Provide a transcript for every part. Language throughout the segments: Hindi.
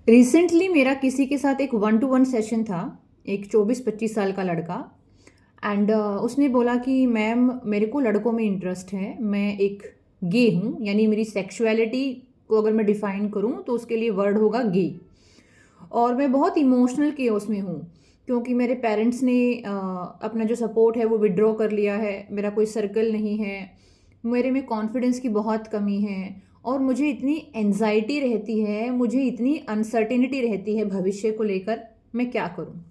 रिसेंटली मेरा किसी के साथ एक वन टू वन सेशन था। एक 24-25 साल का लड़का। एंड उसने बोला कि मैम मेरे को लड़कों में इंटरेस्ट है, मैं एक गे हूँ, यानी मेरी सेक्सुअलिटी को अगर मैं डिफाइन करूँ तो उसके लिए वर्ड होगा गे। और मैं बहुत इमोशनल केओस में हूँ क्योंकि मेरे पेरेंट्स ने अपना जो सपोर्ट है वो विड्रॉ कर लिया है, मेरा कोई सर्कल नहीं है, मेरे में कॉन्फिडेंस की बहुत कमी है और मुझे इतनी एनजाइटी रहती है, मुझे इतनी अनसर्टेनिटी रहती है भविष्य को लेकर, मैं क्या करूँ।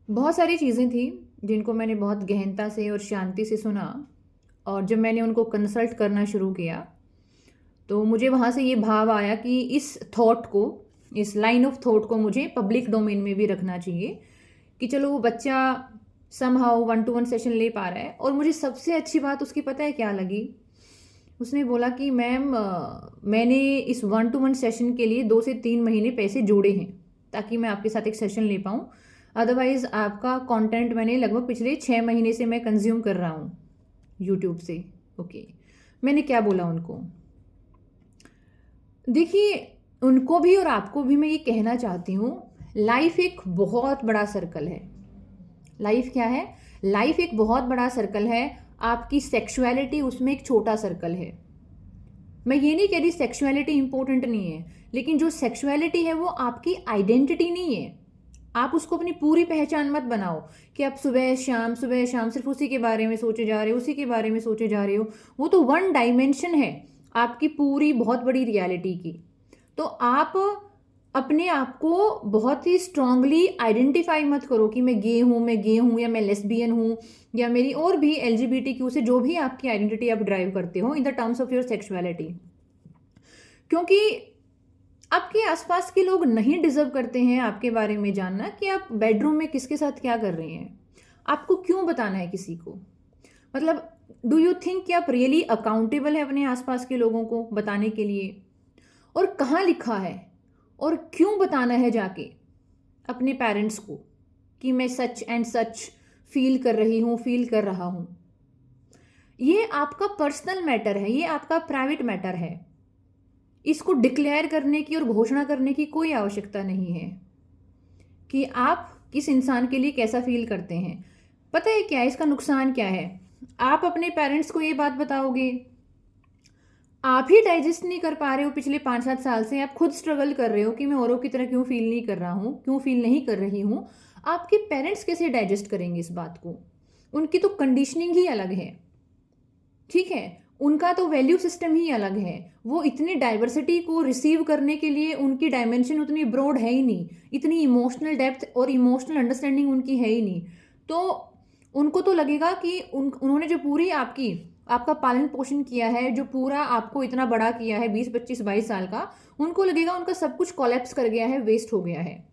बहुत सारी चीज़ें थी जिनको मैंने बहुत गहनता से और शांति से सुना। और जब मैंने उनको कंसल्ट करना शुरू किया तो मुझे वहाँ से ये भाव आया कि इस थॉट को, इस लाइन ऑफ थॉट को मुझे पब्लिक डोमेन में भी रखना चाहिए कि चलो वो बच्चा somehow one two one session ले पा रहा है। और मुझे सबसे अच्छी बात उसकी पता है क्या लगी? उसने बोला कि मैम मैंने इस वन टू वन सेशन के लिए 2 से 3 महीने पैसे जोड़े हैं ताकि मैं आपके साथ एक सेशन ले पाऊँ। अदरवाइज़ आपका कंटेंट मैंने लगभग पिछले 6 महीने से मैं कंज्यूम कर रहा हूँ यूट्यूब से। ओके, मैंने क्या बोला उनको? देखिए, उनको भी और आपको भी मैं ये कहना चाहती हूँ, लाइफ एक बहुत बड़ा सर्कल है। लाइफ क्या है? लाइफ एक बहुत बड़ा सर्कल है। आपकी सेक्सुअलिटी उसमें एक छोटा सर्कल है। मैं ये नहीं कह रही सेक्सुअलिटी इंपॉर्टेंट नहीं है, लेकिन जो सेक्सुअलिटी है वो आपकी आइडेंटिटी नहीं है। आप उसको अपनी पूरी पहचान मत बनाओ कि आप सुबह शाम सिर्फ उसी के बारे में सोचे जा रहे हो, उसी के बारे में सोचे जा रहे हो। वो तो वन डायमेंशन है आपकी पूरी बहुत बड़ी रियलिटी की। तो आप अपने आप को बहुत ही स्ट्रांगली आइडेंटिफाई मत करो कि मैं गे हूँ, मैं गे हूँ, या मैं लेस्बियन हूँ, या मेरी और भी LGBTQ से जो भी आपकी आइडेंटिटी आप ड्राइव करते हो in the terms of your sexuality. क्योंकि आपके आसपास के लोग नहीं डिजर्व करते हैं आपके बारे में जानना कि आप बेडरूम में किसके साथ क्या कर रहे हैं। आपको क्यों बताना है किसी को? मतलब डू यू थिंक कि आप रियली अकाउंटेबल है अपने आसपास के लोगों को बताने के लिए? और कहाँ लिखा है और क्यों बताना है जाके अपने पेरेंट्स को कि मैं सच एंड सच फील कर रही हूँ, फील कर रहा हूँ? ये आपका पर्सनल मैटर है, ये आपका प्राइवेट मैटर है। इसको डिक्लेयर करने की और घोषणा करने की कोई आवश्यकता नहीं है कि आप किस इंसान के लिए कैसा फील करते हैं। पता है क्या इसका नुकसान क्या है? आप अपने पेरेंट्स को ये बात बताओगे, आप ही डाइजेस्ट नहीं कर पा रहे हो, पिछले 5-7 साल से आप खुद स्ट्रगल कर रहे हो कि मैं औरों की तरह क्यों फील नहीं कर रहा हूँ, क्यों फील नहीं कर रही हूँ। आपके पेरेंट्स कैसे डाइजेस्ट करेंगे इस बात को? उनकी तो कंडीशनिंग ही अलग है, ठीक है? उनका तो वैल्यू सिस्टम ही अलग है। वो इतनी डाइवर्सिटी को रिसीव करने के लिए उनकी डायमेंशन उतनी ब्रॉड है ही नहीं, इतनी इमोशनल डेप्थ और इमोशनल अंडरस्टैंडिंग उनकी है ही नहीं। तो उनको तो लगेगा कि उन्होंने जो पूरी आपका पालन पोषण किया है, जो पूरा आपको इतना बड़ा किया है 20-25-22 साल का, उनको लगेगा उनका सब कुछ कोलैप्स कर गया है, वेस्ट हो गया है।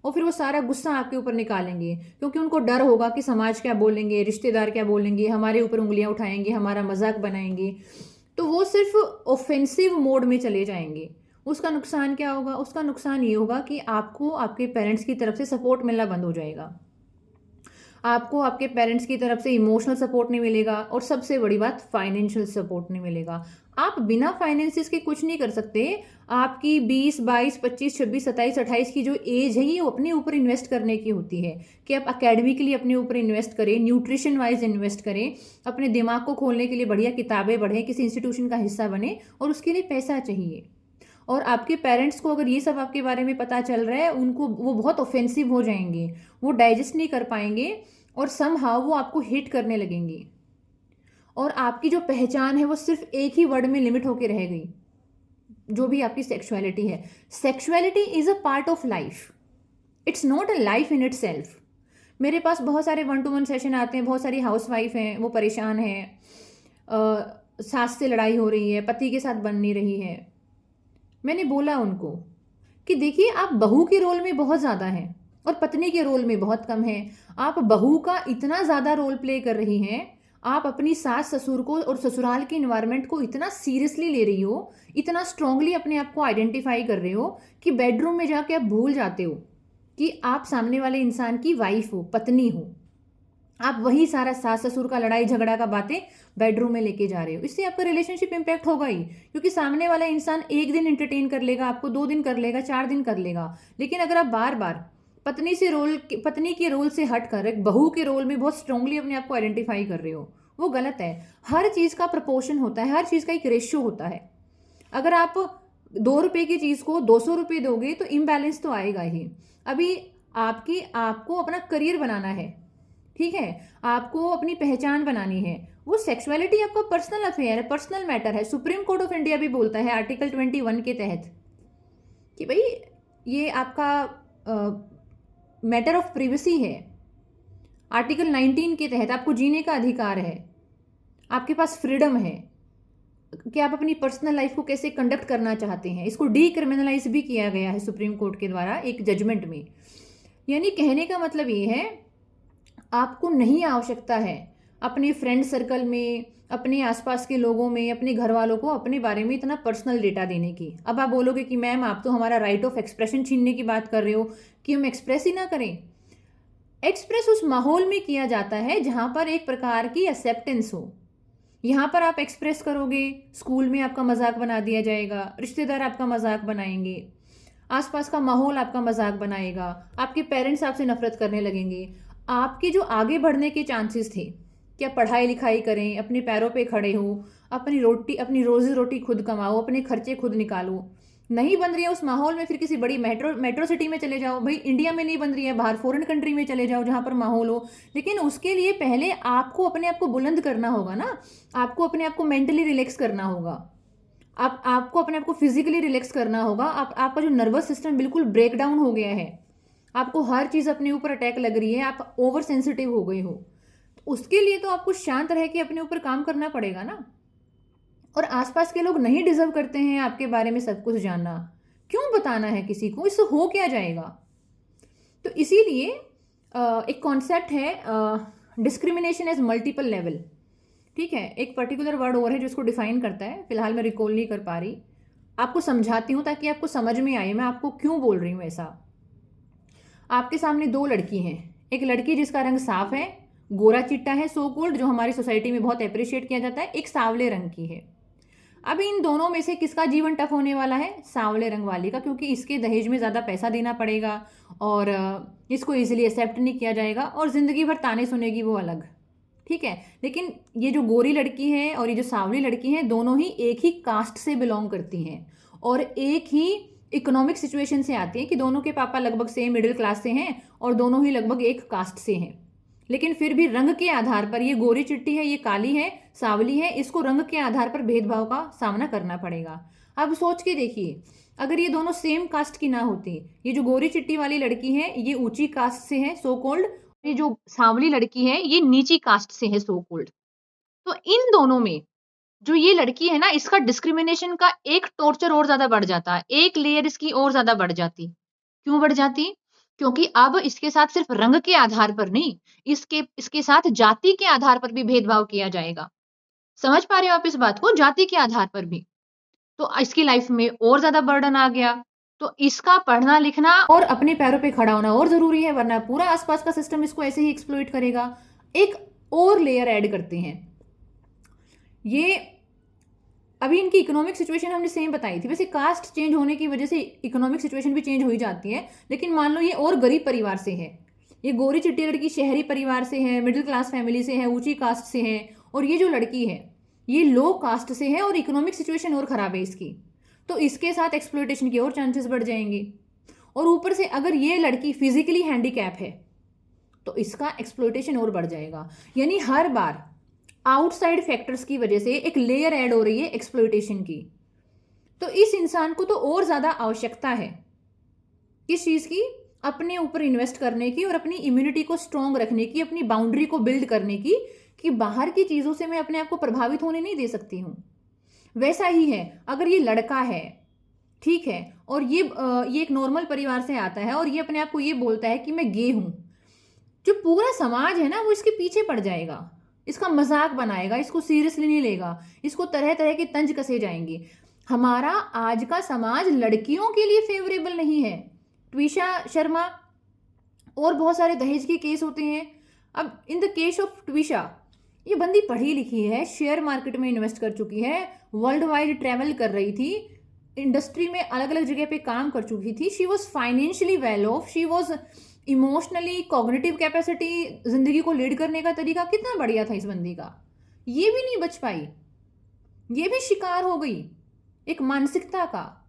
और फिर वो सारा गुस्सा आपके ऊपर निकालेंगे क्योंकि उनको डर होगा कि समाज क्या बोलेंगे, रिश्तेदार क्या बोलेंगे, हमारे ऊपर उंगलियां उठाएंगे, हमारा मजाक बनाएंगे। तो वो सिर्फ ऑफेंसिव मोड में चले जाएंगे। उसका नुकसान क्या होगा? उसका नुकसान ये होगा कि आपको आपके पेरेंट्स की तरफ से सपोर्ट मिलना बंद हो जाएगा। आपको आपके पेरेंट्स की तरफ से इमोशनल सपोर्ट नहीं मिलेगा और सबसे बड़ी बात फाइनेंशियल सपोर्ट नहीं मिलेगा। आप बिना फाइनेंसिस के कुछ नहीं कर सकते। आपकी 20, 22, 25, 26, 27, 28 की जो एज है ये अपने ऊपर इन्वेस्ट करने की होती है कि आप अकेडमिकली अपने ऊपर इन्वेस्ट करें, न्यूट्रिशन वाइज इन्वेस्ट करें, अपने दिमाग को खोलने के लिए बढ़िया किताबें पढ़ें, किसी इंस्टीट्यूशन का हिस्सा बने, और उसके लिए पैसा चाहिए। और आपके पेरेंट्स को अगर ये सब आपके बारे में पता चल रहा है, उनको वो बहुत ऑफेंसिव हो जाएंगे, वो डाइजेस्ट नहीं कर पाएंगे और समहाउ वो आपको हिट करने लगेंगे। और आपकी जो पहचान है वो सिर्फ एक ही वर्ड में लिमिट होकर रह गई, जो भी आपकी सेक्सुअलिटी है। Sexuality is a part of life, it's not a life in it self. मेरे पास बहुत सारे वन टू वन सेशन आते हैं, बहुत सारी हाउस वाइफ हैं, वो परेशान हैं, सास से लड़ाई हो रही है, पति के साथ बन नहीं रही है। मैंने बोला उनको कि देखिए, आप बहू के रोल में बहुत ज़्यादा हैं और पत्नी के रोल में बहुत कम है। आप बहू का इतना ज़्यादा रोल प्ले कर रही हैं, आप अपनी सास ससुर को और ससुराल के इन्वायरमेंट को इतना सीरियसली ले रही हो, इतना स्ट्रांगली अपने आप को आइडेंटिफाई कर रहे हो कि बेडरूम में जाके आप भूल जाते हो कि आप सामने वाले इंसान की वाइफ हो, पत्नी हो। आप वही सारा सास ससुर का लड़ाई झगड़ा का बातें बेडरूम में लेके जा रहे हो। इससे आपका रिलेशनशिप इंपैक्ट होगा ही, क्योंकि सामने वाला इंसान एक दिन एंटरटेन कर लेगा आपको, 2 दिन कर लेगा, 4 दिन कर लेगा, लेकिन अगर आप बार बार पत्नी के रोल से हट कर एक बहू के रोल में बहुत स्ट्रांगली अपने आप को आइडेंटिफाई कर रहे हो, वो गलत है। हर चीज़ का प्रपोर्शन होता है, हर चीज़ का एक रेशियो होता है। अगर आप 2 रुपए की चीज़ को 200 रुपये दोगे तो इम्बैलेंस तो आएगा ही। अभी आपको अपना करियर बनाना है, ठीक है, आपको अपनी पहचान बनानी है। वो सेक्सुअलिटी आपका पर्सनल अफेयर है, पर्सनल मैटर है। सुप्रीम कोर्ट ऑफ इंडिया भी बोलता है आर्टिकल 21 के तहत कि भाई ये आपका मैटर ऑफ प्रिवेसी है। आर्टिकल 19 के तहत आपको जीने का अधिकार है, आपके पास फ्रीडम है कि आप अपनी पर्सनल लाइफ को कैसे कंडक्ट करना चाहते हैं। इसको डीक्रिमिनलाइज भी किया गया है सुप्रीम कोर्ट के द्वारा एक जजमेंट में। यानी कहने का मतलब ये है, आपको नहीं आवश्यकता है अपने फ्रेंड सर्कल में, अपने आसपास के लोगों में, अपने घर वालों को अपने बारे में इतना पर्सनल डेटा देने की। अब आप बोलोगे कि मैम आप तो हमारा राइट ऑफ एक्सप्रेशन छीनने की बात कर रहे हो कि हम एक्सप्रेस ही ना करें। एक्सप्रेस उस माहौल में किया जाता है जहां पर एक प्रकार की एक्सेप्टेंस हो। यहाँ पर आप एक्सप्रेस करोगे, स्कूल में आपका मजाक बना दिया जाएगा, रिश्तेदार आपका मजाक बनाएंगे, आसपास का माहौल आपका मजाक बनाएगा, आपके पेरेंट्स आपसे नफरत करने लगेंगे। आपके जो आगे बढ़ने के चांसेस थे कि आप पढ़ाई लिखाई करें, अपने पैरों पे खड़े हो, अपनी रोजी रोटी खुद कमाओ, अपने खर्चे खुद निकालो, नहीं बन रही है उस माहौल में, फिर किसी बड़ी मेट्रो सिटी में चले जाओ। भाई इंडिया में नहीं बन रही है, बाहर फॉरेन कंट्री में चले जाओ जहाँ पर माहौल हो। लेकिन उसके लिए पहले आपको अपने आप को बुलंद करना होगा ना, आपको अपने आप को मेंटली रिलैक्स करना होगा, आपको अपने आप को फिजिकली रिलैक्स करना होगा। आपका जो नर्वस सिस्टम बिल्कुल ब्रेक डाउन हो गया है, आपको हर चीज़ अपने ऊपर अटैक लग रही है, आप ओवर सेंसिटिव हो गए हो, तो उसके लिए तो आपको शांत रह के अपने ऊपर काम करना पड़ेगा ना। और आसपास के लोग नहीं डिजर्व करते हैं आपके बारे में सब कुछ जानना, क्यों बताना है किसी को, इससे हो क्या जाएगा। तो इसीलिए एक कॉन्सेप्ट है डिस्क्रिमिनेशन एज मल्टीपल लेवल, ठीक है। एक पर्टिकुलर वर्ड और है जो इसको डिफाइन करता है, फिलहाल मैं रिकॉल नहीं कर पा रही, आपको समझाती हूँ ताकि आपको समझ में आए मैं आपको क्यों बोल रही हूँ ऐसा। आपके सामने 2 लड़की हैं, एक लड़की जिसका रंग साफ है, गोरा चिट्टा है, सो कोल्ड, जो हमारी सोसाइटी में बहुत अप्रिशिएट किया जाता है, एक सांवले रंग की है। अब इन दोनों में से किसका जीवन टफ होने वाला है? सांवले रंग वाली का, क्योंकि इसके दहेज में ज़्यादा पैसा देना पड़ेगा और इसको इजीली एक्सेप्ट नहीं किया जाएगा और ज़िंदगी भर ताने सुनेगी वो अलग, ठीक है। लेकिन ये जो गोरी लड़की है और ये जो सांवली लड़की है, दोनों ही एक ही कास्ट से बिलोंग करती हैं और एक ही इकोनॉमिक सिचुएशन से आती हैं कि दोनों के पापा लगभग सेम मिडिल क्लास से हैं और दोनों ही लगभग एक कास्ट से हैं। लेकिन फिर भी रंग के आधार पर, ये गोरी चिट्टी है, ये काली है, सांवली है, इसको रंग के आधार पर भेदभाव का सामना करना पड़ेगा। अब सोच के देखिए, अगर ये दोनों सेम कास्ट की ना होती, ये जो गोरी चिट्टी वाली लड़की है ये ऊंची कास्ट से है सो कोल्ड, ये जो सांवली लड़की है ये नीची कास्ट से है सो कोल्ड, तो इन दोनों में जो ये लड़की है ना, इसका डिस्क्रिमिनेशन का एक टॉर्चर और ज्यादा बढ़ जाता, एक लेयर इसकी और ज्यादा बढ़ जाती। क्यों बढ़ जाती? क्योंकि अब इसके साथ सिर्फ रंग के आधार पर नहीं, इसके साथ जाति के आधार पर भी भेदभाव किया जाएगा। समझ पा रहे हो आप इस बात को? जाति के आधार पर भी। तो इसकी लाइफ में और ज्यादा बर्डन आ गया। तो इसका पढ़ना लिखना और अपने पैरों पे खड़ा होना और जरूरी है, वरना पूरा आसपास का सिस्टम इसको ऐसे ही एक्सप्लॉइट करेगा। एक और लेयर ऐड करते हैं, ये अभी इनकी इकोनॉमिक सिचुएशन हमने सेम बताई थी। वैसे कास्ट चेंज होने की वजह से इकोनॉमिक सिचुएशन भी चेंज हो ही जाती है, लेकिन मान लो ये और गरीब परिवार से है, ये गोरी चिट्टी लड़की शहरी परिवार से है, मिडिल क्लास फैमिली से है, ऊंची कास्ट से है, और ये जो लड़की है ये लो कास्ट से है और इकोनॉमिक सिचुएशन और खराब है इसकी, तो इसके साथ एक्सप्लॉयटेशन के और चांसेस बढ़ जाएंगे। और ऊपर से अगर ये लड़की फिजिकली हैंडीकैप है तो इसका एक्सप्लॉयटेशन और बढ़ जाएगा। यानी हर बार आउटसाइड फैक्टर्स की वजह से एक लेयर ऐड हो रही है एक्सप्लॉयटेशन की। तो इस इंसान को तो और ज्यादा आवश्यकता है किस चीज की? अपने ऊपर इन्वेस्ट करने की और अपनी इम्यूनिटी को स्ट्रांग रखने की, अपनी बाउंड्री को बिल्ड करने की, कि बाहर की चीजों से मैं अपने आप को प्रभावित होने नहीं दे सकती हूं। वैसा ही है अगर ये लड़का है, ठीक है, और ये एक नॉर्मल परिवार से आता है और ये अपने आप को ये बोलता है कि मैं गे हूं, जो पूरा समाज है ना वो इसके पीछे पड़ जाएगा, इसका मजाक बनाएगा, इसको सीरियसली नहीं लेगा, इसको तरह तरह के तंज कसे जाएंगे। हमारा आज का समाज लड़कियों के लिए फेवरेबल नहीं है। ट्विशा शर्मा और बहुत सारे दहेज के केस होते हैं, अब in the case of Twisha, ये बंदी पढ़ी लिखी है, शेयर मार्केट में इन्वेस्ट कर चुकी है, वर्ल्ड वाइड ट्रैवल कर रही थी, इंडस्ट्री में अलग अलग जगह पे काम कर चुकी थी, she was financially well of, she was emotionally, cognitive capacity, जिंदगी को लीड करने का तरीका कितना बढ़िया था इस बंदी का, ये भी नहीं बच पाई, ये भी शिकार हो गई एक मानसिकता का।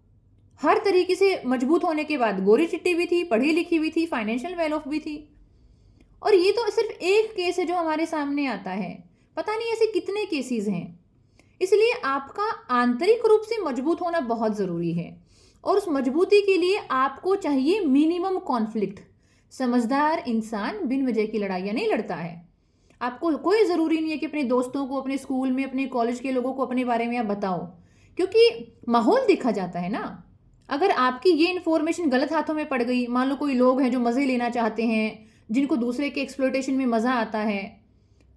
हर तरीके से मजबूत होने के बाद गोरी चिट्टी भी थी, पढ़ी लिखी भी थी, फाइनेंशियल वेल ऑफ भी थी। और ये तो सिर्फ एक केस है जो हमारे सामने आता है, पता नहीं ऐसे कितने केसेस हैं। इसलिए आपका आंतरिक रूप से मजबूत होना बहुत ज़रूरी है, और उस मजबूती के लिए आपको चाहिए मिनिमम कॉन्फ्लिक्ट। समझदार इंसान बिन वजह की लड़ाइयाँ नहीं लड़ता है। आपको कोई ज़रूरी नहीं है कि अपने दोस्तों को, अपने स्कूल में, अपने कॉलेज के लोगों को अपने बारे में आप बताओ, क्योंकि माहौल देखा जाता है ना। अगर आपकी ये इन्फॉर्मेशन गलत हाथों में पड़ गई, मान लो कोई लोग हैं जो मज़े लेना चाहते हैं, जिनको दूसरे के एक्सप्लॉयटेशन में मज़ा आता है,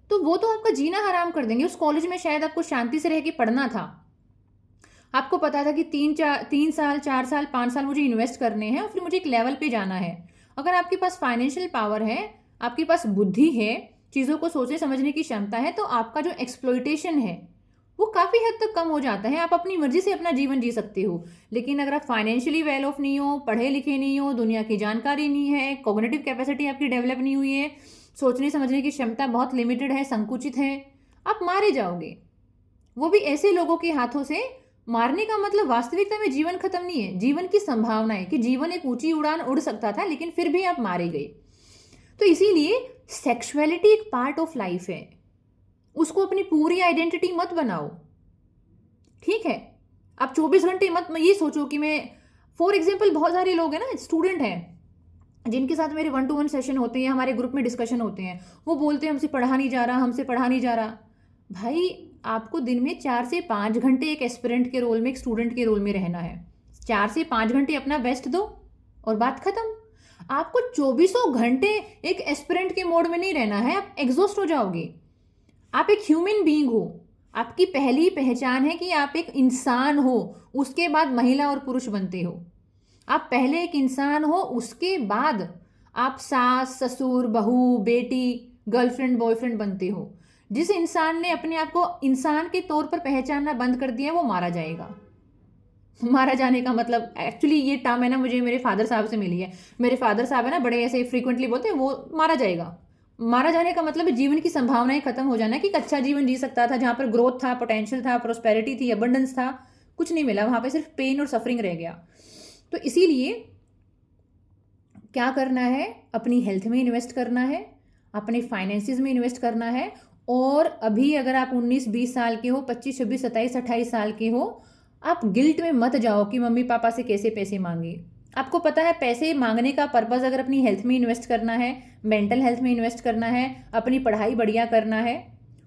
तो वो तो आपका जीना हराम कर देंगे। उस कॉलेज में शायद आपको शांति से रह के पढ़ना था, आपको पता था कि 3 साल 4 साल 5 साल मुझे इन्वेस्ट करने हैं और फिर मुझे एक लेवल पे जाना है। अगर आपके पास फाइनेंशियल पावर है, आपके पास बुद्धि है, चीज़ों को सोचने समझने की क्षमता है, तो आपका जो एक्सप्लॉयटेशन है वो काफ़ी हद तक कम हो जाता है। आप अपनी मर्जी से अपना जीवन जी सकते हो। लेकिन अगर आप फाइनेंशियली वेल ऑफ नहीं हो, पढ़े लिखे नहीं हो, दुनिया की जानकारी नहीं है, कॉग्निटिव कैपेसिटी आपकी डेवलप नहीं हुई है, सोचने समझने की क्षमता बहुत लिमिटेड है, संकुचित है, आप मारे जाओगे। वो भी ऐसे लोगों के हाथों से। मारने का मतलब वास्तविकता में जीवन खत्म नहीं है, जीवन की संभावना है कि जीवन एक ऊंची उड़ान उड़ सकता था, लेकिन फिर भी आप मारे गए। तो इसीलिए सेक्सुअलिटी एक पार्ट ऑफ लाइफ है, उसको अपनी पूरी आइडेंटिटी मत बनाओ, ठीक है। आप 24 घंटे मत ये सोचो कि मैं, फॉर एग्जाम्पल बहुत सारे लोग हैं ना, स्टूडेंट हैं जिनके साथ मेरे 1-to-1 सेशन होते हैं, हमारे ग्रुप में डिस्कशन होते हैं, वो बोलते हैं हमसे पढ़ा नहीं जा रहा, हमसे पढ़ा नहीं जा रहा। भाई आपको दिन में 4 से 5 घंटे एक एस्पिरेंट के रोल में, एक स्टूडेंट के रोल में रहना है। 4 से 5 घंटे अपना बेस्ट दो और बात खत्म। आपको 24 घंटे एक एस्पिरेंट के मोड में नहीं रहना है, आप एग्जॉस्ट हो जाओगे। आप एक ह्यूमन बीइंग हो, आपकी पहली पहचान है कि आप एक इंसान हो, उसके बाद महिला और पुरुष बनते हो। आप पहले एक इंसान हो, उसके बाद आप सास, ससुर, बहू, बेटी, गर्लफ्रेंड, बॉयफ्रेंड बनते हो। जिस इंसान ने अपने आप को इंसान के तौर पर पहचानना बंद कर दिया है, वो मारा जाएगा। मारा जाने का मतलब, एक्चुअली ये टर्म है ना, मुझे मेरे फादर साहब से मिली है। मेरे फादर साहब है ना, बड़े ऐसे फ्रीक्वेंटली बोलते हैं, वो मारा जाएगा। मारा जाने का मतलब जीवन की संभावनाएं खत्म हो जाना, कि एक अच्छा जीवन जी सकता था, जहाँ पर ग्रोथ था, पोटेंशियल था, प्रोस्पेरिटी थी, अबंडेंस था, कुछ नहीं मिला वहाँ पे, सिर्फ पेन और सफरिंग रह गया। तो इसीलिए क्या करना है, अपनी हेल्थ में इन्वेस्ट करना है, अपने फाइनेंसिस में इन्वेस्ट करना है। और अभी अगर आप 19-20 साल के हो, 25, 26, 27, 28 साल के हो, आप गिल्ट में मत जाओ कि मम्मी पापा से कैसे पैसे मांगे। आपको पता है पैसे मांगने का पर्पज़ अगर अपनी हेल्थ में इन्वेस्ट करना है, मेंटल हेल्थ में इन्वेस्ट करना है, अपनी पढ़ाई बढ़िया करना है,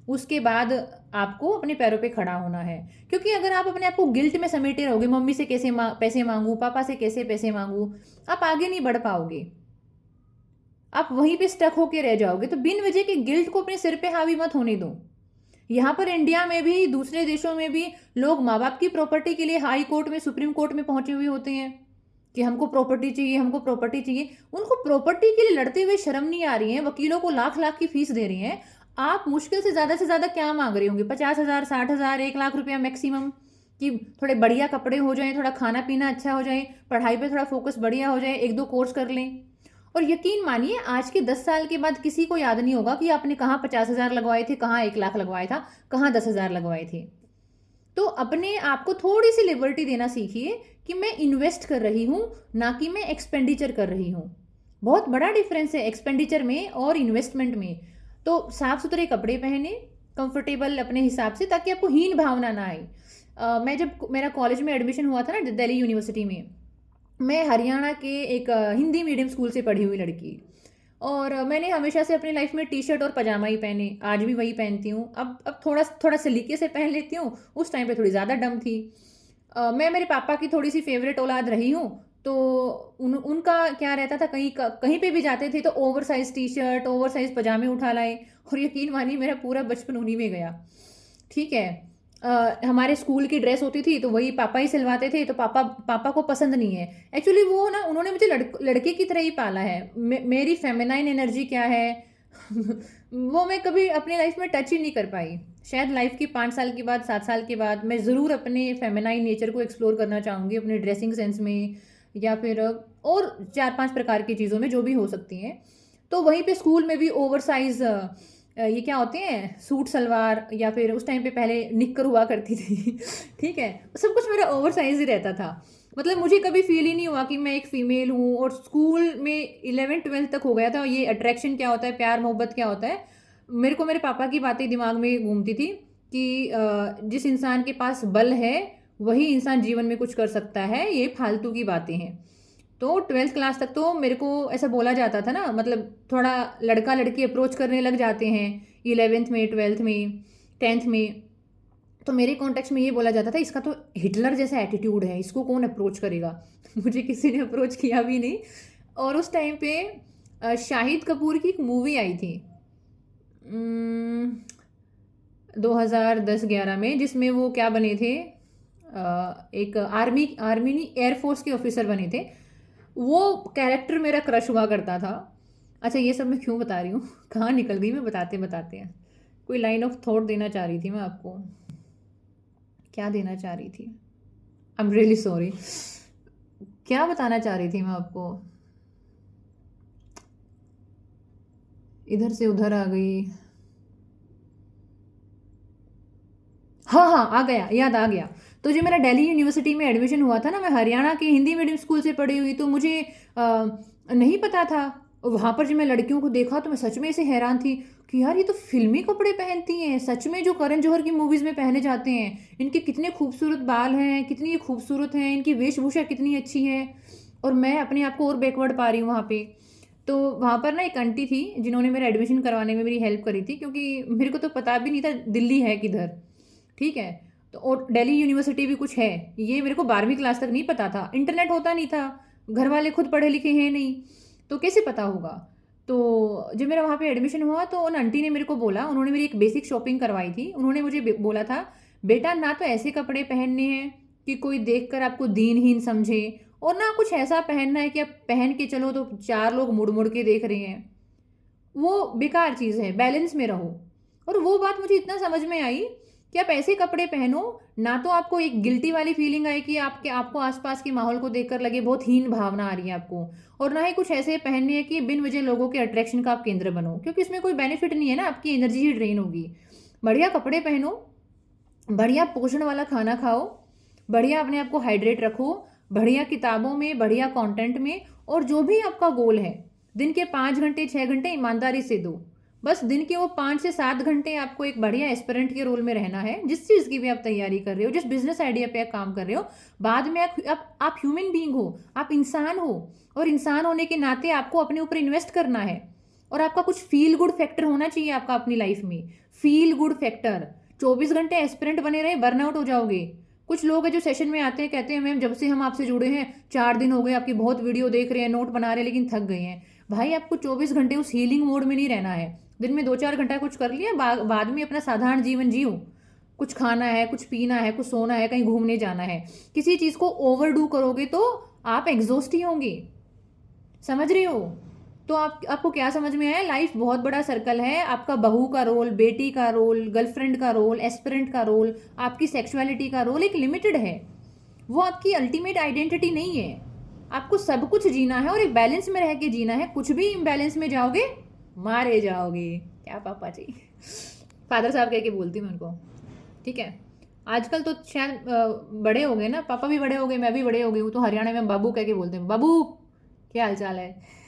उसके बाद आपको अपने पैरों पे खड़ा होना है। क्योंकि अगर आप अपने आप को गिल्ट में समेटे रहोगे, मम्मी से कैसे पैसे मांगूँ, पापा से कैसे पैसे मांगूँ, आप आगे नहीं बढ़ पाओगे, आप वहीं पे स्टक होके रह जाओगे। तो बिन वजह के गिल्ट को अपने सिर पे हावी मत होने दो। यहाँ पर इंडिया में भी, दूसरे देशों में भी लोग माँ बाप की प्रॉपर्टी के लिए हाई कोर्ट में, सुप्रीम कोर्ट में पहुंचे हुए होते हैं कि हमको प्रॉपर्टी चाहिए, हमको प्रॉपर्टी चाहिए। उनको प्रॉपर्टी के लिए लड़ते हुए शर्म नहीं आ रही है, वकीलों को लाख लाख की फीस दे रही हैं। आप मुश्किल से ज़्यादा क्या मांग रहे होंगे, 50,000, 60,000, 1 लाख रुपया मैक्सिमम, कि थोड़े बढ़िया कपड़े हो जाएं, थोड़ा खाना पीना अच्छा हो जाए, पढ़ाई पे थोड़ा फोकस बढ़िया हो जाए, 1-2 कोर्स कर लें। और यकीन मानिए आज के 10 साल के बाद किसी को याद नहीं होगा कि आपने कहाँ 50,000 लगवाए थे, कहाँ 1 लाख लगवाया था, कहाँ 10,000 लगवाए थे। तो अपने आप को थोड़ी सी लिबर्टी देना सीखिए कि मैं इन्वेस्ट कर रही हूँ, ना कि मैं एक्सपेंडिचर कर रही हूँ। बहुत बड़ा डिफरेंस है एक्सपेंडिचर में और इन्वेस्टमेंट में। तो साफ सुथरे कपड़े पहने, कंफर्टेबल अपने हिसाब से, ताकि आपको हीन भावना ना आए। मैं जब मेरा कॉलेज में एडमिशन हुआ था ना, दिल्ली यूनिवर्सिटी में, मैं हरियाणा के एक हिंदी मीडियम स्कूल से पढ़ी हुई लड़की, और मैंने हमेशा से अपनी लाइफ में टी शर्ट और पजामा ही पहने, आज भी वही पहनती हूँ। अब थोड़ा सलीके से पहन लेती हूँ, उस टाइम पे थोड़ी ज़्यादा डम थी। मैं मेरे पापा की थोड़ी सी फेवरेट औलाद रही हूँ, तो उनका क्या रहता था, कहीं पे भी जाते थे तो over size T shirt, over size पजामे उठा लाए, और यकीन मानिए मेरा पूरा बचपन उन्हीं में गया। ठीक है। हमारे स्कूल की ड्रेस होती थी तो वही पापा ही सिलवाते थे, तो पापा को पसंद नहीं है। एक्चुअली वो ना, उन्होंने मुझे लड़के की तरह ही पाला है। मेरी फेमिनाइन एनर्जी क्या है, वो मैं कभी अपनी लाइफ में टच ही नहीं कर पाई। शायद लाइफ की 5 साल के बाद, 7 साल के बाद मैं ज़रूर अपने फेमिनाइन नेचर को एक्सप्लोर करना चाहूँगी, अपने ड्रेसिंग सेंस में या फिर और 4-5 प्रकार की चीज़ों में जो भी हो सकती हैं। तो वहीं पे स्कूल में भी ओवरसाइज़ ये क्या होते हैं, सूट सलवार, या फिर उस टाइम पे पहले निक्कर हुआ करती थी। ठीक है? सब कुछ मेरा ओवरसाइज़ ही रहता था। मतलब मुझे कभी फ़ील ही नहीं हुआ कि मैं एक फ़ीमेल हूँ। और स्कूल में 11th-12th तक हो गया था ये अट्रैक्शन क्या होता है, प्यार मोहब्बत क्या होता है। मेरे को मेरे पापा की बातें दिमाग में घूमती थी कि जिस इंसान के पास बल है, वही इंसान जीवन में कुछ कर सकता है, ये फालतू की बातें हैं। तो 12th क्लास तक तो मेरे को ऐसा बोला जाता था ना, मतलब थोड़ा लड़का लड़की अप्रोच करने लग जाते हैं 11th में, 12th में, 10th में। तो मेरे कॉन्टेक्स्ट में ये बोला जाता था, इसका तो हिटलर जैसा एटीट्यूड है, इसको कौन अप्रोच करेगा। मुझे किसी ने अप्रोच किया भी नहीं। और उस टाइम पे शाहिद कपूर की एक मूवी आई थी 2010-11 में, जिसमें वो क्या बने थे, एक आर्मी आर्मी नहीं, एयरफोर्स के ऑफिसर बने थे। वो कैरेक्टर मेरा क्रश हुआ करता था। अच्छा, ये सब मैं क्यों बता रही हूँ, कहाँ निकल गई मैं बताते बताते हैं। कोई लाइन ऑफ थॉट देना चाह रही थी मैं आपको, क्या देना चाह रही थी, आई एम रियली सॉरी। क्या बताना चाह रही थी मैं आपको, इधर से उधर आ गई। हाँ हाँ, आ गया, याद आ गया। तो जो मेरा दिल्ली यूनिवर्सिटी में एडमिशन हुआ था ना, मैं हरियाणा के हिंदी मीडियम स्कूल से पढ़ी हुई, तो मुझे नहीं पता था। और वहाँ पर जब मैं लड़कियों को देखा तो मैं सच में ऐसे हैरान थी कि यार ये तो फिल्मी कपड़े पहनती हैं, सच में जो करण जौहर की मूवीज़ में पहने जाते हैं। इनके कितने खूबसूरत बाल हैं, कितनी ये खूबसूरत हैं, इनकी वेशभूषा कितनी अच्छी है। और मैं अपने आप को और बैकवर्ड पा रही हूँ वहाँ पे। तो वहाँ पर ना एक आंटी थी जिन्होंने मेरा एडमिशन करवाने में मेरी हेल्प करी थी, क्योंकि मेरे को तो पता भी नहीं था दिल्ली है किधर। ठीक है? तो और दिल्ली यूनिवर्सिटी भी कुछ है, ये मेरे को 12वीं क्लास तक नहीं पता था। इंटरनेट होता नहीं था, घर वाले खुद पढ़े लिखे हैं नहीं, तो कैसे पता होगा। तो जब मेरा वहाँ पे एडमिशन हुआ तो उन आंटी ने मेरे को बोला, उन्होंने मेरी एक बेसिक शॉपिंग करवाई थी। उन्होंने मुझे बोला था, बेटा ना तो ऐसे कपड़े पहनने हैं कि कोई देखकर आपको दीनहीन समझे, और ना कुछ ऐसा पहनना है कि आप पहन के चलो तो 4 लोग मुड़ मुड़ के देख रहे हैं। वो बेकार चीज़ है, बैलेंस में रहो। और वो बात मुझे इतना समझ में आई कि आप ऐसे कपड़े पहनो, ना तो आपको एक गिल्टी वाली फीलिंग आए कि आपको आसपास के माहौल को देखकर लगे बहुत हीन भावना आ रही है आपको, और ना ही कुछ ऐसे पहनने हैं कि बिन वजह लोगों के अट्रैक्शन का आप केंद्र बनो, क्योंकि इसमें कोई बेनिफिट नहीं है ना, आपकी एनर्जी ही ड्रेन होगी। बढ़िया कपड़े पहनो, बढ़िया पोषण वाला खाना खाओ, बढ़िया अपने आप को हाइड्रेट रखो, बढ़िया किताबों में, बढ़िया कंटेंट में, और जो भी आपका गोल है, दिन के 5 घंटे 6 घंटे ईमानदारी से दो। बस दिन के वो 5 से 7 घंटे आपको एक बढ़िया एस्पिरेंट के रोल में रहना है, जिस चीज़ की भी आप तैयारी कर रहे हो, जिस बिजनेस आइडिया पे आप काम कर रहे हो। बाद में आप ह्यूमन बीइंग हो, आप इंसान हो, और इंसान होने के नाते आपको अपने ऊपर इन्वेस्ट करना है। और आपका कुछ फील गुड फैक्टर होना चाहिए आपका अपनी लाइफ में, फील गुड फैक्टर। 24 घंटे एस्पिरेंट बने रहे, बर्नआउट हो जाओगे। कुछ लोग हैं जो सेशन में आते हैं, कहते हैं मैम जब से हम आपसे जुड़े हैं 4 दिन हो गए, आपकी बहुत वीडियो देख रहे हैं, नोट बना रहे हैं, लेकिन थक गए हैं। भाई आपको 24 घंटे उस हीलिंग मोड में नहीं रहना है। दिन में 2-4 घंटा कुछ कर लिया, बाद में अपना साधारण जीवन जियो। कुछ खाना है, कुछ पीना है, कुछ सोना है, कहीं घूमने जाना है। किसी चीज़ को ओवरडू करोगे तो आप एग्जॉस्ट ही होंगे। समझ रहे हो? तो आपको क्या समझ में आया, लाइफ बहुत बड़ा सर्कल है। आपका बहू का रोल, बेटी का रोल, गर्लफ्रेंड का रोल, एस्पिरेंट का रोल, आपकी सेक्सुअलिटी का रोल एक लिमिटेड है। वो आपकी अल्टीमेट आइडेंटिटी नहीं है। आपको सब कुछ जीना है और एक बैलेंस में रह के जीना है। कुछ भी इम्बैलेंस में जाओगे, मारे जाओगे। क्या पापा जी, फादर साहब कह के बोलती हूँ उनको। ठीक है? आजकल तो शायद बड़े हो गए ना, पापा भी बड़े हो गए, मैं भी बड़े हो गई हूँ, तो हरियाणा में बाबू कह के बोलते हैं, बाबू क्या हाल चाल है।